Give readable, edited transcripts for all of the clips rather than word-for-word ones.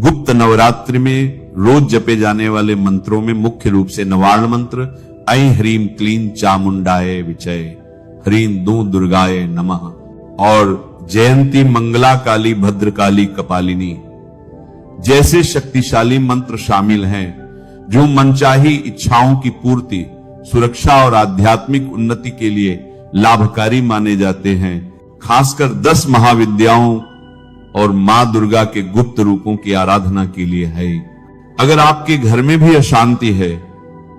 गुप्त नवरात्रि में रोज जपे जाने वाले मंत्रों में मुख्य रूप से नवार्ण मंत्र ऐं ह्रीं क्लीं चामुंडाय विचय, ह्रीं दूं दुर्गाय नमः और जयंती मंगला काली भद्रकाली कपालिनी जैसे शक्तिशाली मंत्र शामिल हैं, जो मनचाही इच्छाओं की पूर्ति, सुरक्षा और आध्यात्मिक उन्नति के लिए लाभकारी माने जाते हैं। खासकर 10 महाविद्याओं और मां दुर्गा के गुप्त रूपों की आराधना के लिए है। अगर आपके घर में भी अशांति है,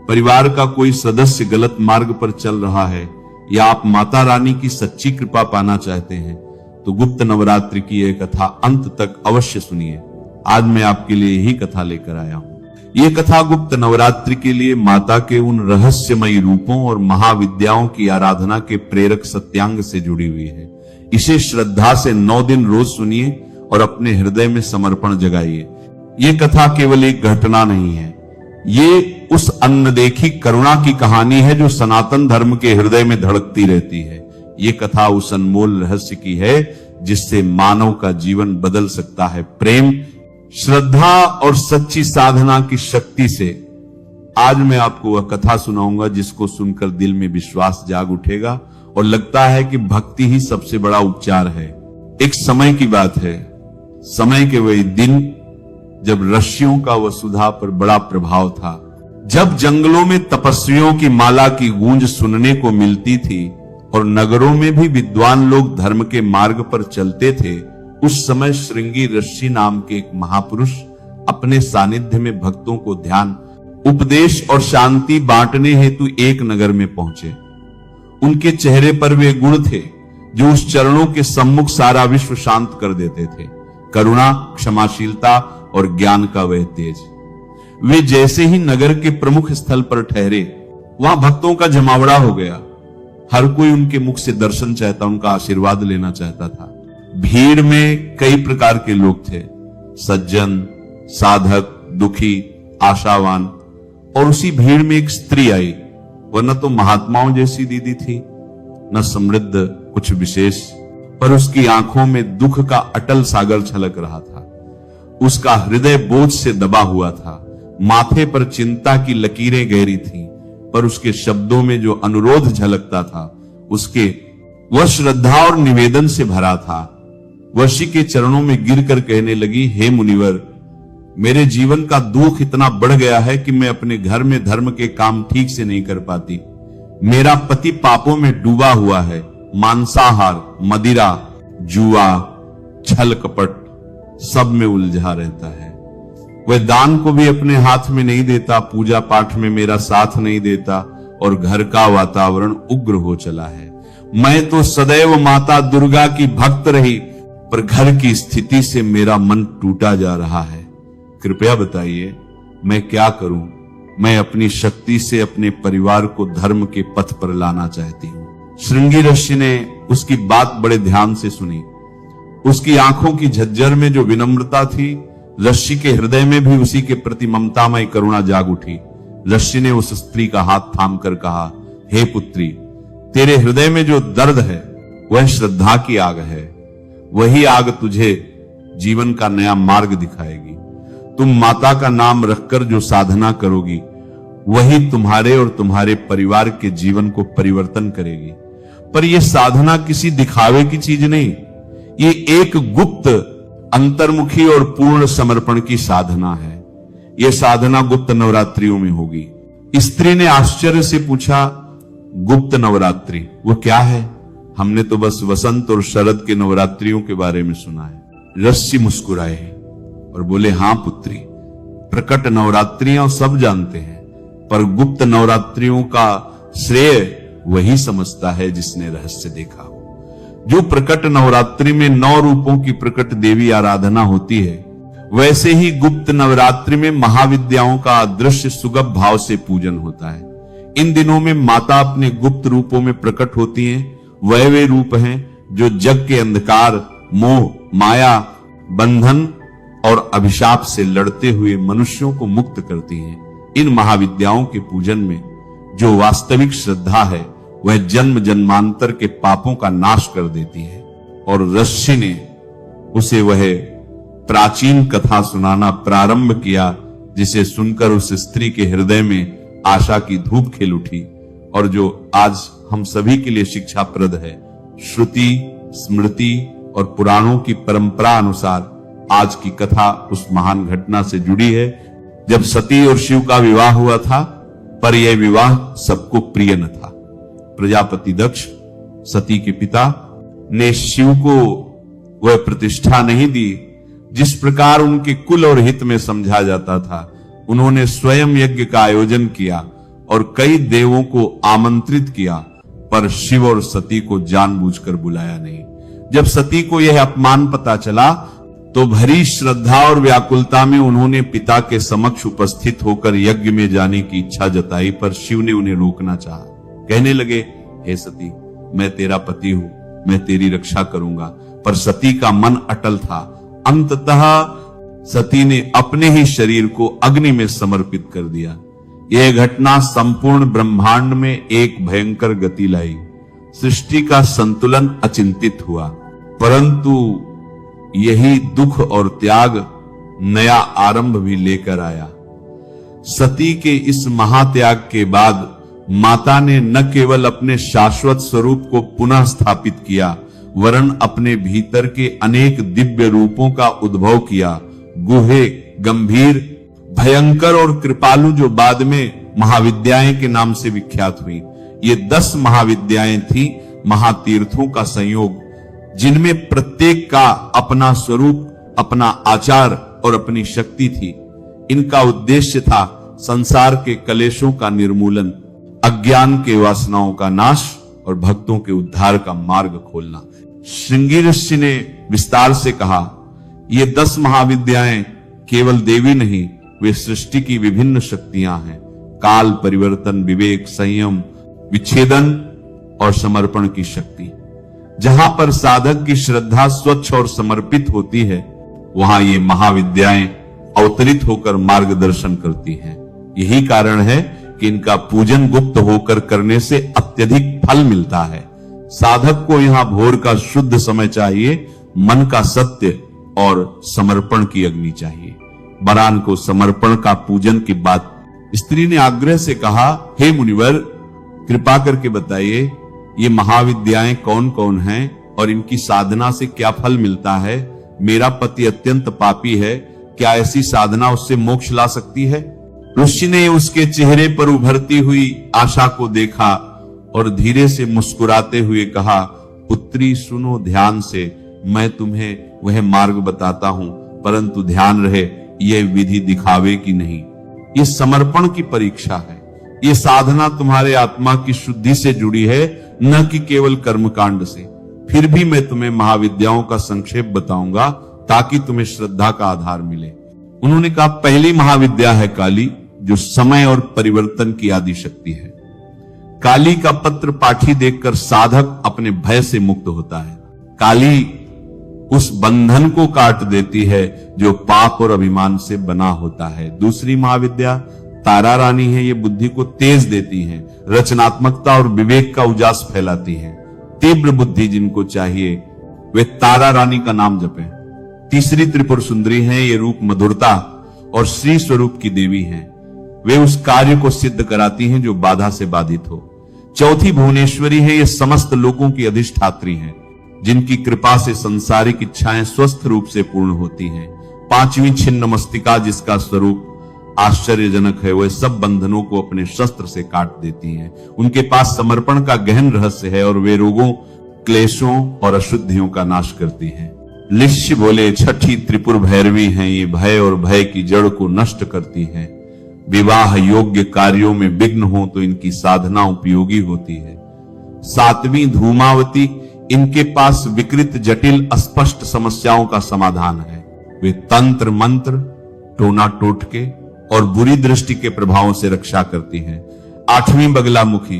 परिवार का कोई सदस्य गलत मार्ग पर चल रहा है या आप माता रानी की सच्ची कृपा पाना चाहते हैं, तो गुप्त नवरात्रि की यह कथा अंत तक अवश्य सुनिए। आज मैं आपके लिए यही कथा लेकर आया हूं। ये कथा गुप्त नवरात्रि के लिए माता के उन रहस्यमयी रूपों और महाविद्याओं की आराधना के प्रेरक सत्यांग से जुड़ी हुई है। इसे श्रद्धा से 9 दिन रोज सुनिए और अपने हृदय में समर्पण जगाइए। ये कथा केवल एक घटना नहीं है, ये उस अनदेखी करुणा की कहानी है जो सनातन धर्म के हृदय में धड़कती रहती है। ये कथा उस अनमोल रहस्य की है जिससे मानव का जीवन बदल सकता है। प्रेम, श्रद्धा और सच्ची साधना की शक्ति से आज मैं आपको वह कथा सुनाऊंगा जिसको सुनकर दिल में विश्वास जाग उठेगा और लगता है कि भक्ति ही सबसे बड़ा उपचार है। एक समय की बात है, समय के वही दिन जब ऋषियों का वसुधा पर बड़ा प्रभाव था। जब जंगलों में तपस्वियों की माला की गूंज सुनने को मिलती थी और नगरों में भी विद्वान लोग धर्म के मार्ग पर चलते थे, उस समय श्रृंगी ऋषि नाम के एक महापुरुष अपने सानिध्य में भक्तों को ध्यान, उपदेश और शांति बांटने हेतु एक नगर में पहुंचे। उनके चेहरे पर वे गुण थे जो उस चरणों के सम्मुख सारा विश्व शांत कर देते थे। करुणा, क्षमाशीलता और ज्ञान का वह तेज। वे जैसे ही नगर के प्रमुख स्थल पर ठहरे, वहां भक्तों का जमावड़ा हो गया। हर कोई उनके मुख से दर्शन चाहता, उनका आशीर्वाद लेना चाहता था। भीड़ में कई प्रकार के लोग थे, सज्जन, साधक, दुखी, आशावान। और उसी भीड़ में एक स्त्री आई। वह न तो महात्माओं जैसी दीदी थी, न समृद्ध कुछ विशेष, पर उसकी आंखों में दुख का अटल सागर छलक रहा था। उसका हृदय बोझ से दबा हुआ था। माथे पर चिंता की लकीरें गहरी थीं, पर उसके शब्दों में जो अनुरोध झलकता था, वह श्रद्धा और निवेदन से भरा था। वह ऋषि के चरणों में गिरकर कहने लगी, हे मुनिवर, मेरे जीवन का दुख इतना बढ़ गया है कि मैं अपने घर में धर्म के काम ठीक से नहीं कर पाती। मेरा पति पापों में डूबा हुआ है। मांसाहार, मदिरा, जुआ, छल कपट सब में उलझा रहता है। वह दान को भी अपने हाथ में नहीं देता, पूजा पाठ में मेरा साथ नहीं देता और घर का वातावरण उग्र हो चला है। मैं तो सदैव माता दुर्गा की भक्त रही, पर घर की स्थिति से मेरा मन टूटा जा रहा है। कृपया बताइए मैं क्या करूं? मैं अपनी शक्ति से अपने परिवार को धर्म के पथ पर लाना चाहती हूं। श्रृंगी ऋषि ने उसकी बात बड़े ध्यान से सुनी। उसकी आंखों की झज्जर में जो विनम्रता थी, ऋषि के हृदय में भी उसी के प्रति ममतामय करुणा जाग उठी। ऋषि ने उस स्त्री का हाथ थाम कर कहा, हे पुत्री, तेरे हृदय में जो दर्द है वह श्रद्धा की आग है। वही आग तुझे जीवन का नया मार्ग दिखाएगी। तुम माता का नाम रखकर जो साधना करोगी, वही तुम्हारे और तुम्हारे परिवार के जीवन को परिवर्तन करेगी। पर यह साधना किसी दिखावे की चीज नहीं, ये एक गुप्त, अंतर्मुखी और पूर्ण समर्पण की साधना है। यह साधना गुप्त नवरात्रियों में होगी। स्त्री ने आश्चर्य से पूछा, गुप्त नवरात्रि वो क्या है? हमने तो बस वसंत और शरद के नवरात्रियों के बारे में सुना है। ऋषि मुस्कुराए और बोले, हां पुत्री, प्रकट नवरात्रियां सब जानते हैं, पर गुप्त नवरात्रियों का श्रेय वही समझता है जिसने रहस्य देखा हो। जो प्रकट नवरात्रि में 9 रूपों की प्रकट देवी आराधना होती है, वैसे ही गुप्त नवरात्रि में महाविद्याओं का अदृश्य सुगम भाव से पूजन होता है। इन दिनों में माता अपने गुप्त रूपों में प्रकट होती हैं। वह वे रूप हैं जो जग के अंधकार, मोह, माया, बंधन और अभिशाप से लड़ते हुए मनुष्यों को मुक्त करती हैं। इन महाविद्याओं के पूजन में जो वास्तविक श्रद्धा है, वह जन्म जन्मांतर के पापों का नाश कर देती है। और ऋषि ने उसे वह प्राचीन कथा सुनाना प्रारंभ किया, जिसे सुनकर उस स्त्री के हृदय में आशा की धूप खिल उठी और जो आज हम सभी के लिए शिक्षाप्रद है। श्रुति, स्मृति और पुराणों की परंपरा अनुसार आज की कथा उस महान घटना से जुड़ी है जब सती और शिव का विवाह हुआ था, पर यह विवाह सबको प्रिय न था। प्रजापति दक्ष, सती के पिता, ने शिव को वह प्रतिष्ठा नहीं दी जिस प्रकार उनके कुल और हित में समझा जाता था। उन्होंने स्वयं यज्ञ का आयोजन किया और कई देवों को आमंत्रित किया, पर शिव और सती को जानबूझकर बुलाया नहीं। जब सती को यह अपमान पता चला तो भरी श्रद्धा और व्याकुलता में उन्होंने पिता के समक्ष उपस्थित होकर यज्ञ में जाने की इच्छा जताई, पर शिव ने उन्हें रोकना चाहा। कहने लगे, हे सती, मैं तेरा पति हूं, मैं तेरी रक्षा करूंगा। पर सती का मन अटल था। अंततः सती ने अपने ही शरीर को अग्नि में समर्पित कर दिया। यह घटना संपूर्ण ब्रह्मांड में एक भयंकर गति लाई। सृष्टि का संतुलन अचिंतित हुआ, परंतु यही दुख और त्याग नया आरंभ भी लेकर आया। सती के इस महात्याग के बाद माता ने न केवल अपने शाश्वत स्वरूप को पुनः स्थापित किया, वरन अपने भीतर के अनेक दिव्य रूपों का उद्भव किया। गुहे, गंभीर, भयंकर और कृपालु, जो बाद में महाविद्याएं के नाम से विख्यात हुई। ये 10 महाविद्याएं थी, महातीर्थों का संयोग, जिनमें प्रत्येक का अपना स्वरूप, अपना आचार और अपनी शक्ति थी। इनका उद्देश्य था संसार के कलेशों का निर्मूलन, अज्ञान के वासनाओं का नाश और भक्तों के उद्धार का मार्ग खोलना। श्रृंगी ऋषि ने विस्तार से कहा, ये 10 महाविद्याएं केवल देवी नहीं, वे सृष्टि की विभिन्न शक्तियां हैं। काल परिवर्तन, विवेक, संयम, विच्छेदन और समर्पण की शक्ति। जहां पर साधक की श्रद्धा स्वच्छ और समर्पित होती है, वहां ये महाविद्याएं अवतरित होकर मार्गदर्शन करती हैं। यही कारण है कि इनका पूजन गुप्त होकर करने से अत्यधिक फल मिलता है। साधक को यहां भोर का शुद्ध समय चाहिए, मन का सत्य और समर्पण की अग्नि चाहिए। बरान को समर्पण का पूजन की बात स्त्री ने आग्रह से कहा, हे मुनिवर, कृपा करके बताइए ये महाविद्याएं कौन कौन हैं और इनकी साधना से क्या फल मिलता है। मेरा पति अत्यंत पापी है, क्या ऐसी साधना उससे मोक्ष ला सकती है? ऋषि ने उसके चेहरे पर उभरती हुई आशा को देखा और धीरे से मुस्कुराते हुए कहा, पुत्री सुनो ध्यान से, मैं तुम्हें वह मार्ग बताता हूं, परंतु ध्यान रहे यह विधि दिखावे की नहीं, ये समर्पण की परीक्षा है। ये साधना तुम्हारे आत्मा की शुद्धि से जुड़ी है, न कि केवल कर्मकांड से। फिर भी मैं तुम्हें महाविद्याओं का संक्षेप बताऊंगा ताकि तुम्हें श्रद्धा का आधार मिले। उन्होंने कहा, पहली महाविद्या है काली, जो समय और परिवर्तन की आदि शक्ति है। काली का पत्र पाठी देखकर साधक अपने भय से मुक्त होता है। काली उस बंधन को काट देती है जो पाप और अभिमान से बना होता है। दूसरी महाविद्या तारा रानी है, ये बुद्धि को तेज देती है, रचनात्मकता और विवेक का उजास फैलाती है। तीव्र बुद्धि जिनको चाहिए वे तारा रानी का नाम जपें। तीसरी त्रिपुर सुंदरी है, ये रूप मधुरता और श्री स्वरूप की देवी हैं। वे उस कार्य को सिद्ध कराती हैं जो बाधा से बाधित हो। चौथी भुवनेश्वरी है, ये समस्त लोगों की अधिष्ठात्री हैं, जिनकी कृपा से संसारिक इच्छाएं स्वस्थ रूप से पूर्ण होती हैं। पांचवी छिन्न मस्तिका, जिसका स्वरूप आश्चर्यजनक है, वह सब बंधनों को अपने शस्त्र से काट देती हैं। उनके पास समर्पण का गहन रहस्य है और वे रोगों, क्लेशों और अशुद्धियों का नाश करती हैं। लिश्य बोले, छठी त्रिपुर भैरवी हैं, ये भय और भय की जड़ को नष्ट करती हैं। विवाह योग्य कार्यों में विघ्न हो तो इनकी साधना उपयोगी होती है। सातवीं धूमावती, इनके पास विकृत, जटिल, अस्पष्ट समस्याओं का समाधान है। वे तंत्र मंत्र, टोना टोटके और बुरी दृष्टि के प्रभावों से रक्षा करती हैं। आठवीं बगलामुखी,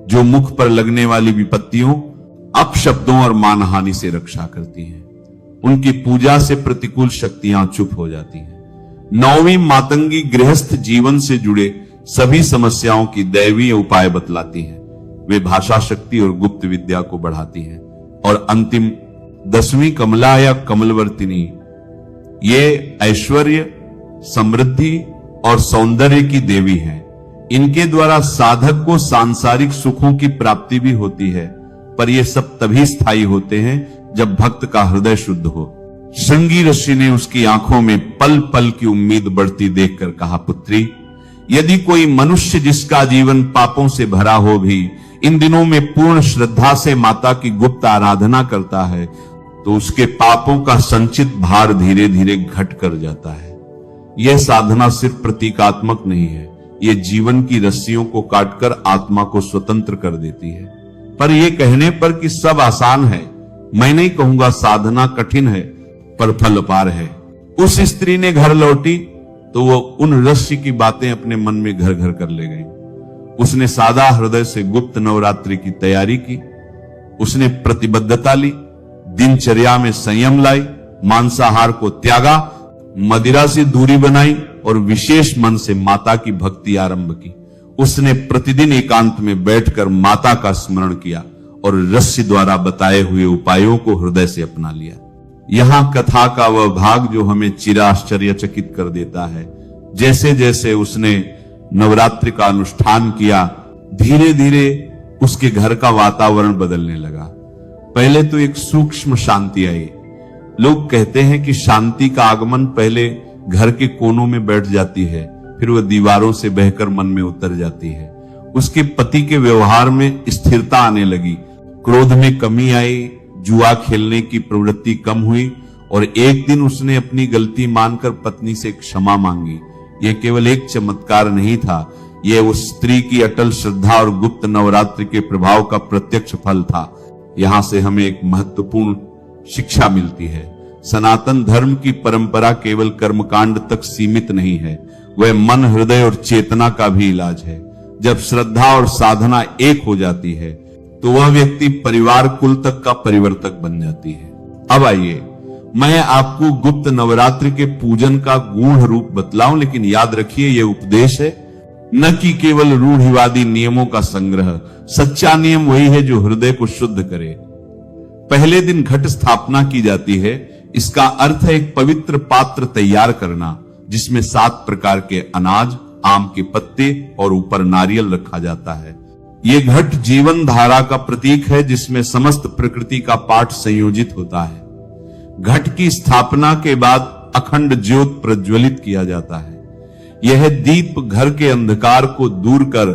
जो मुख पर लगने वाली विपत्तियों, अपशब्दों और मानहानि से रक्षा करती हैं। उनकी पूजा से प्रतिकूल शक्तियां चुप हो जाती हैं। नौवीं मातंगी, गृहस्थ जीवन से जुड़े सभी समस्याओं की दैवीय उपाय बतलाती है। वे भाषा शक्ति और गुप्त विद्या को बढ़ाती हैं। और अंतिम 10वीं कमला या कमलवर्तिनी, ये ऐश्वर्य, समृद्धि और सौंदर्य की देवी है। इनके द्वारा साधक को सांसारिक सुखों की प्राप्ति भी होती है, पर ये सब तभी स्थायी होते हैं जब भक्त का हृदय शुद्ध हो। श्रृंगी ऋषि ने उसकी आंखों में पल पल की उम्मीद बढ़ती देखकर कहा, पुत्री, यदि कोई मनुष्य जिसका जीवन पापों से भरा हो भी इन दिनों में पूर्ण श्रद्धा से माता की गुप्त आराधना करता है, तो उसके पापों का संचित भार धीरे धीरे घट कर जाता है। यह साधना सिर्फ प्रतीकात्मक नहीं है, यह जीवन की रस्सियों को काटकर आत्मा को स्वतंत्र कर देती है। पर यह कहने पर कि सब आसान है, मैं नहीं कहूंगा साधना कठिन है, पर फल अपार है। उस स्त्री ने घर लौटी तो वो उन रस्सी की बातें अपने मन में घर घर कर ले गई। उसने सादा हृदय से गुप्त नवरात्रि की तैयारी की। उसने प्रतिबद्धता ली, दिनचर्या में संयम लाई, मांसाहार को त्यागा, मदिरा से दूरी बनाई और विशेष मन से माता की भक्ति आरंभ की। उसने प्रतिदिन एकांत में बैठकर माता का स्मरण किया और रस्सी द्वारा बताए हुए उपायों को हृदय से अपना लिया। यहां कथा का वह भाग जो हमें चिराश्चर्यचकित कर देता है। जैसे जैसे उसने नवरात्रि का अनुष्ठान किया, धीरे धीरे उसके घर का वातावरण बदलने लगा। पहले तो एक सूक्ष्म शांति आई। लोग कहते हैं कि शांति का आगमन पहले घर के कोनों में बैठ जाती है, फिर वह दीवारों से बहकर मन में उतर जाती है। उसके पति के व्यवहार में स्थिरता आने लगी, क्रोध में कमी आई, जुआ खेलने की प्रवृत्ति कम हुई और एक दिन उसने अपनी गलती मानकर पत्नी से क्षमा मांगी। यह केवल एक चमत्कार नहीं था, यह उस स्त्री की अटल श्रद्धा और गुप्त नवरात्रि के प्रभाव का प्रत्यक्ष फल था। यहां से हमें एक महत्वपूर्ण शिक्षा मिलती है। सनातन धर्म की परंपरा केवल कर्मकांड तक सीमित नहीं है, वह मन, हृदय और चेतना का भी इलाज है। जब श्रद्धा और साधना एक हो जाती है तो वह व्यक्ति परिवार, कुल तक का परिवर्तक बन जाती है। अब आइए मैं आपको गुप्त नवरात्रि के पूजन का गूढ़ रूप बतलाऊं, लेकिन याद रखिए यह उपदेश है, न कि केवल रूढ़िवादी नियमों का संग्रह। सच्चा नियम वही है जो हृदय को शुद्ध करे। पहले दिन घट स्थापना की जाती है। इसका अर्थ है एक पवित्र पात्र तैयार करना जिसमें 7 प्रकार के अनाज, आम के पत्ते और ऊपर नारियल रखा जाता है। ये घट जीवन धारा का प्रतीक है जिसमें समस्त प्रकृति का पाठ संयोजित होता है। घट की स्थापना के बाद अखंड ज्योत प्रज्वलित किया जाता है। यह दीप घर के अंधकार को दूर कर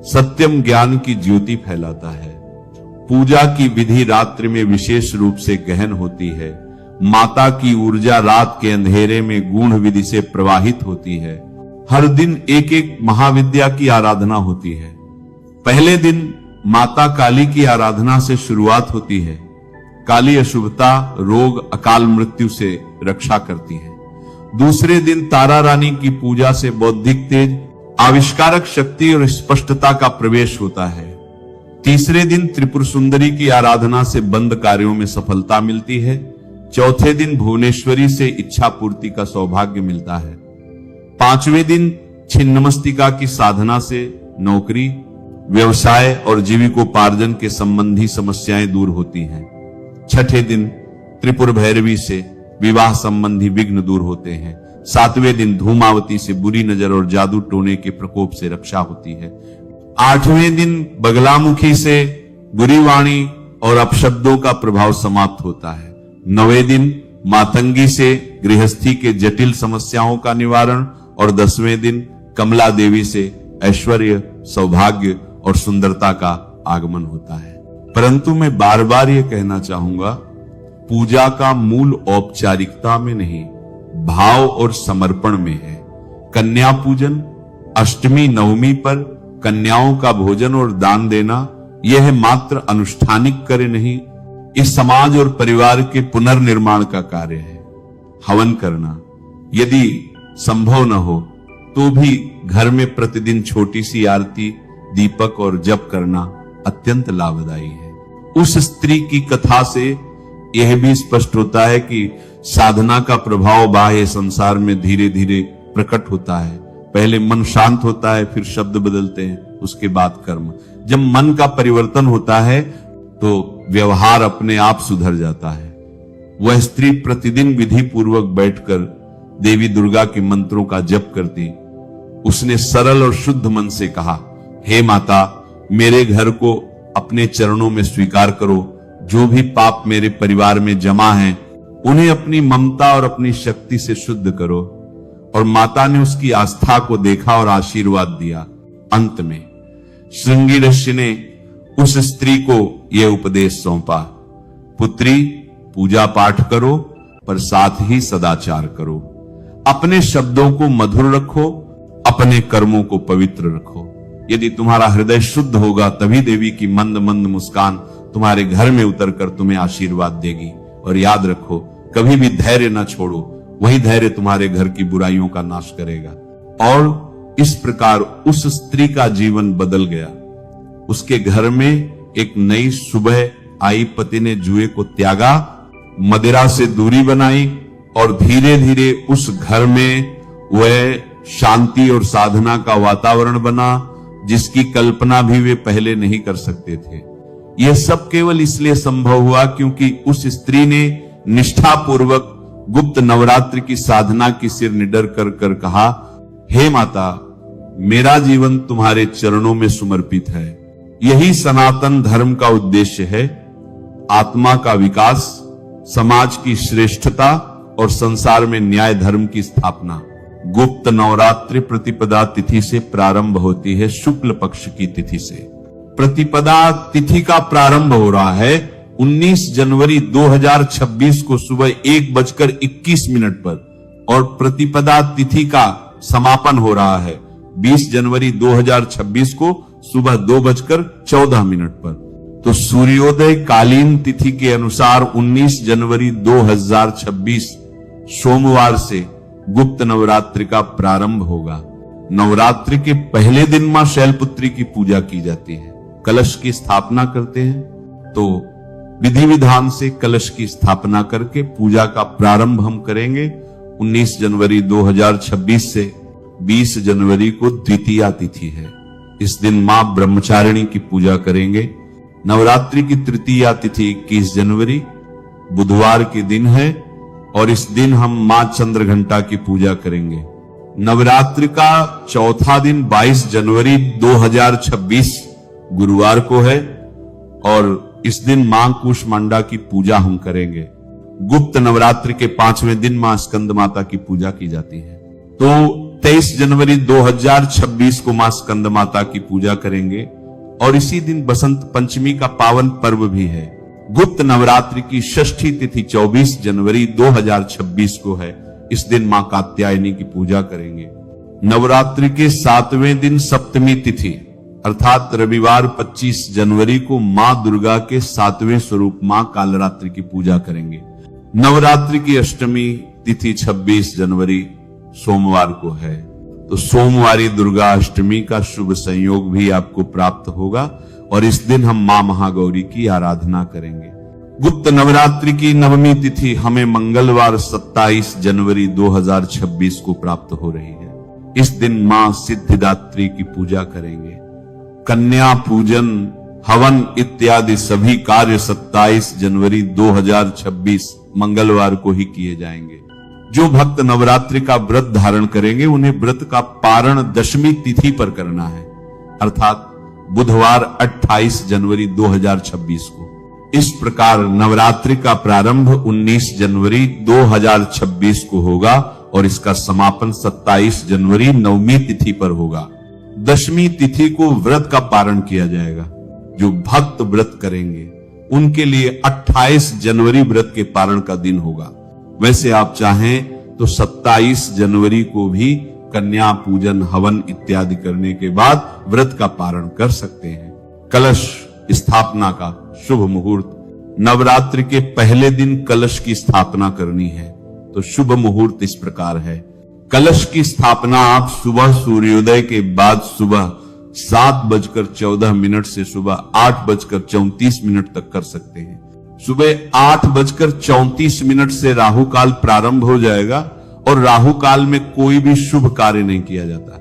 सत्यम ज्ञान की ज्योति फैलाता है। पूजा की विधि रात्रि में विशेष रूप से गहन होती है। माता की ऊर्जा रात के अंधेरे में गूढ़ विधि से प्रवाहित होती है। हर दिन एक एक महाविद्या की आराधना होती है। पहले दिन माता काली की आराधना से शुरुआत होती है। काली अशुभता, रोग, अकाल मृत्यु से रक्षा करती है। दूसरे दिन तारा रानी की पूजा से बौद्धिक तेज, आविष्कारक शक्ति और स्पष्टता का प्रवेश होता है। तीसरे दिन त्रिपुर सुंदरी की आराधना से बंद कार्यों में सफलता मिलती है। चौथे दिन भुवनेश्वरी से इच्छा पूर्ति का सौभाग्य मिलता है। पांचवें दिन छिन्नमस्तिका की साधना से नौकरी, व्यवसाय और जीविकोपार्जन के संबंधी समस्याएं दूर होती हैं। छठे दिन त्रिपुर भैरवी से विवाह संबंधी विघ्न दूर होते हैं। सातवें दिन धूमावती से बुरी नजर और जादू टोने के प्रकोप से रक्षा होती है। आठवें दिन बगलामुखी से बुरी वाणी और अपशब्दों का प्रभाव समाप्त होता है। नौवें दिन मातंगी से गृहस्थी के जटिल समस्याओं का निवारण और 10वें दिन कमला देवी से ऐश्वर्य, सौभाग्य और सुंदरता का आगमन होता है। परंतु मैं बार बार यह कहना चाहूंगा, पूजा का मूल औपचारिकता में नहीं, भाव और समर्पण में है। कन्या पूजन, अष्टमी नवमी पर कन्याओं का भोजन और दान देना, यह मात्र अनुष्ठानिक कार्य नहीं, इस समाज और परिवार के पुनर्निर्माण का कार्य है। हवन करना, यदि संभव न हो तो भी घर में प्रतिदिन छोटी सी आरती, दीपक और जप करना अत्यंत लाभदायी है। उस स्त्री की कथा से यह भी स्पष्ट होता है कि साधना का प्रभाव बाह्य संसार में धीरे धीरे प्रकट होता है। पहले मन शांत होता है, फिर शब्द बदलते हैं, उसके बाद कर्म। जब मन का परिवर्तन होता है तो व्यवहार अपने आप सुधर जाता है। वह स्त्री प्रतिदिन विधि पूर्वक बैठकर देवी दुर्गा के मंत्रों का जप करती। उसने सरल और शुद्ध मन से कहा, हे माता, मेरे घर को अपने चरणों में स्वीकार करो। जो भी पाप मेरे परिवार में जमा हैं, उन्हें अपनी ममता और अपनी शक्ति से शुद्ध करो। और माता ने उसकी आस्था को देखा और आशीर्वाद दिया। अंत में श्रृंगी ऋषि ने उस स्त्री को यह उपदेश सौंपा, पुत्री, पूजा पाठ करो पर साथ ही सदाचार करो। अपने शब्दों को मधुर रखो, अपने कर्मों को पवित्र रखो। यदि तुम्हारा हृदय शुद्ध होगा तभी देवी की मंद मंद मुस्कान तुम्हारे घर में उतरकर तुम्हें आशीर्वाद देगी। और याद रखो, कभी भी धैर्य न छोड़ो, वही धैर्य तुम्हारे घर की बुराइयों का नाश करेगा। और इस प्रकार उस स्त्री का जीवन बदल गया। उसके घर में एक नई सुबह आई। पति ने जुए को त्यागा, मदिरा से दूरी बनाई और धीरे धीरे उस घर में वह शांति और साधना का वातावरण बना जिसकी कल्पना भी वे पहले नहीं कर सकते थे। यह सब केवल इसलिए संभव हुआ क्योंकि उस स्त्री ने निष्ठापूर्वक गुप्त नवरात्रि की साधना की सिर निडर कर कर कहा, हे माता, मेरा जीवन तुम्हारे चरणों में समर्पित है। यही सनातन धर्म का उद्देश्य है, आत्मा का विकास, समाज की श्रेष्ठता और संसार में न्याय धर्म की स्थापना। गुप्त नवरात्रि प्रतिपदा तिथि से प्रारंभ होती है, शुक्ल पक्ष की तिथि से। प्रतिपदा तिथि का प्रारंभ हो रहा है 19 जनवरी 2026 को सुबह 1:21 पर और प्रतिपदा तिथि का समापन हो रहा है 20 जनवरी 2026 को सुबह 2:14 पर। तो सूर्योदय कालीन तिथि के अनुसार 19 जनवरी 2026 सोमवार से गुप्त नवरात्रि का प्रारंभ होगा। नवरात्रि के पहले दिन मां शैलपुत्री की पूजा की जाती है, कलश की स्थापना करते हैं। तो विधि विधान से कलश की स्थापना करके पूजा का प्रारंभ हम करेंगे। 19 जनवरी 2026 से 20 जनवरी को द्वितीया तिथि है। इस दिन मां ब्रह्मचारिणी की पूजा करेंगे। नवरात्रि की तृतीया तिथि 21 जनवरी बुधवार के दिन है और इस दिन हम मां चंद्रघंटा की पूजा करेंगे। नवरात्रि का चौथा दिन 22 जनवरी 2026 गुरुवार को है और इस दिन मां कूष्मांडा की पूजा हम करेंगे। गुप्त नवरात्रि के 5वें दिन मां स्कंद माता की पूजा की जाती है। तो 23 जनवरी 2026 को मां स्कंद माता की पूजा करेंगे और इसी दिन बसंत पंचमी का पावन पर्व भी है। गुप्त नवरात्रि की षष्ठी तिथि 24 जनवरी 2026 को है। इस दिन मां कात्यायनी की पूजा करेंगे। नवरात्रि के 7वें दिन सप्तमी तिथि अर्थात रविवार 25 जनवरी को मां दुर्गा के 7वें स्वरूप मां कालरात्रि की पूजा करेंगे। नवरात्रि की अष्टमी तिथि 26 जनवरी सोमवार को है। तो सोमवारी दुर्गा अष्टमी का शुभ संयोग भी आपको प्राप्त होगा और इस दिन हम मां महागौरी की आराधना करेंगे। गुप्त नवरात्रि की नवमी तिथि हमें मंगलवार 27 जनवरी 2026 को प्राप्त हो रही है। इस दिन मां सिद्धिदात्री की पूजा करेंगे। कन्या पूजन, हवन इत्यादि सभी कार्य 27 जनवरी 2026 मंगलवार को ही किए जाएंगे। जो भक्त नवरात्रि का व्रत धारण करेंगे उन्हें व्रत का पारण दशमी तिथि पर करना है अर्थात बुधवार 28 जनवरी 2026 को। इस प्रकार नवरात्रि का प्रारंभ 19 जनवरी 2026 को होगा और इसका समापन 27 जनवरी नवमी तिथि पर होगा। दशमी तिथि को व्रत का पारण किया जाएगा। जो भक्त व्रत करेंगे उनके लिए 28 जनवरी व्रत के पारण का दिन होगा। वैसे आप चाहें तो 27 जनवरी को भी कन्या पूजन, हवन इत्यादि करने के बाद व्रत का पारण कर सकते हैं। कलश स्थापना का शुभ मुहूर्त, नवरात्रि के पहले दिन कलश की स्थापना करनी है। तो शुभ मुहूर्त इस प्रकार है। कलश की स्थापना आप सुबह सूर्योदय के बाद सुबह 7:14 से सुबह 8:34 तक कर सकते हैं। सुबह 8:34 से राहु काल प्रारंभ हो जाएगा और राहु काल में कोई भी शुभ कार्य नहीं किया जाता।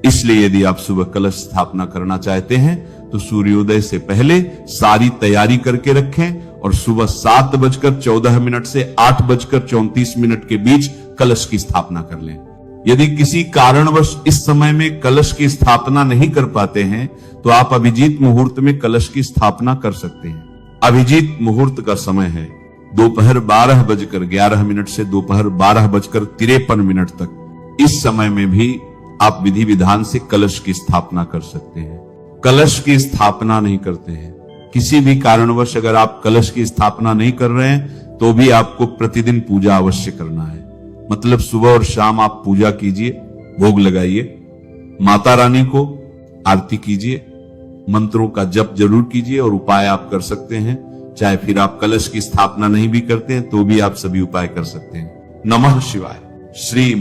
इसलिए यदि आप सुबह कलश स्थापना करना चाहते हैं तो सूर्योदय से पहले सारी तैयारी करके रखें और सुबह 7:14 से 8:34 के बीच कलश की स्थापना कर लें। यदि किसी कारणवश इस समय में कलश की स्थापना नहीं कर पाते हैं तो आप अभिजीत मुहूर्त में कलश की स्थापना कर सकते हैं। अभिजीत मुहूर्त का समय है दोपहर 12:11 से दोपहर 12:53 तक। इस समय में भी आप विधि विधान से कलश की स्थापना कर सकते हैं। कलश की स्थापना नहीं करते हैं, किसी भी कारणवश अगर आप कलश की स्थापना नहीं कर रहे हैं तो भी आपको प्रतिदिन पूजा अवश्य करना है। मतलब सुबह और शाम आप पूजा कीजिए, भोग लगाइए, माता रानी को आरती कीजिए, मंत्रों का जप जरूर कीजिए और उपाय आप कर सकते हैं। चाहे फिर आप कलश की स्थापना नहीं भी करते हैं तो भी आप सभी उपाय कर सकते हैं। नमः शिवाय। श्री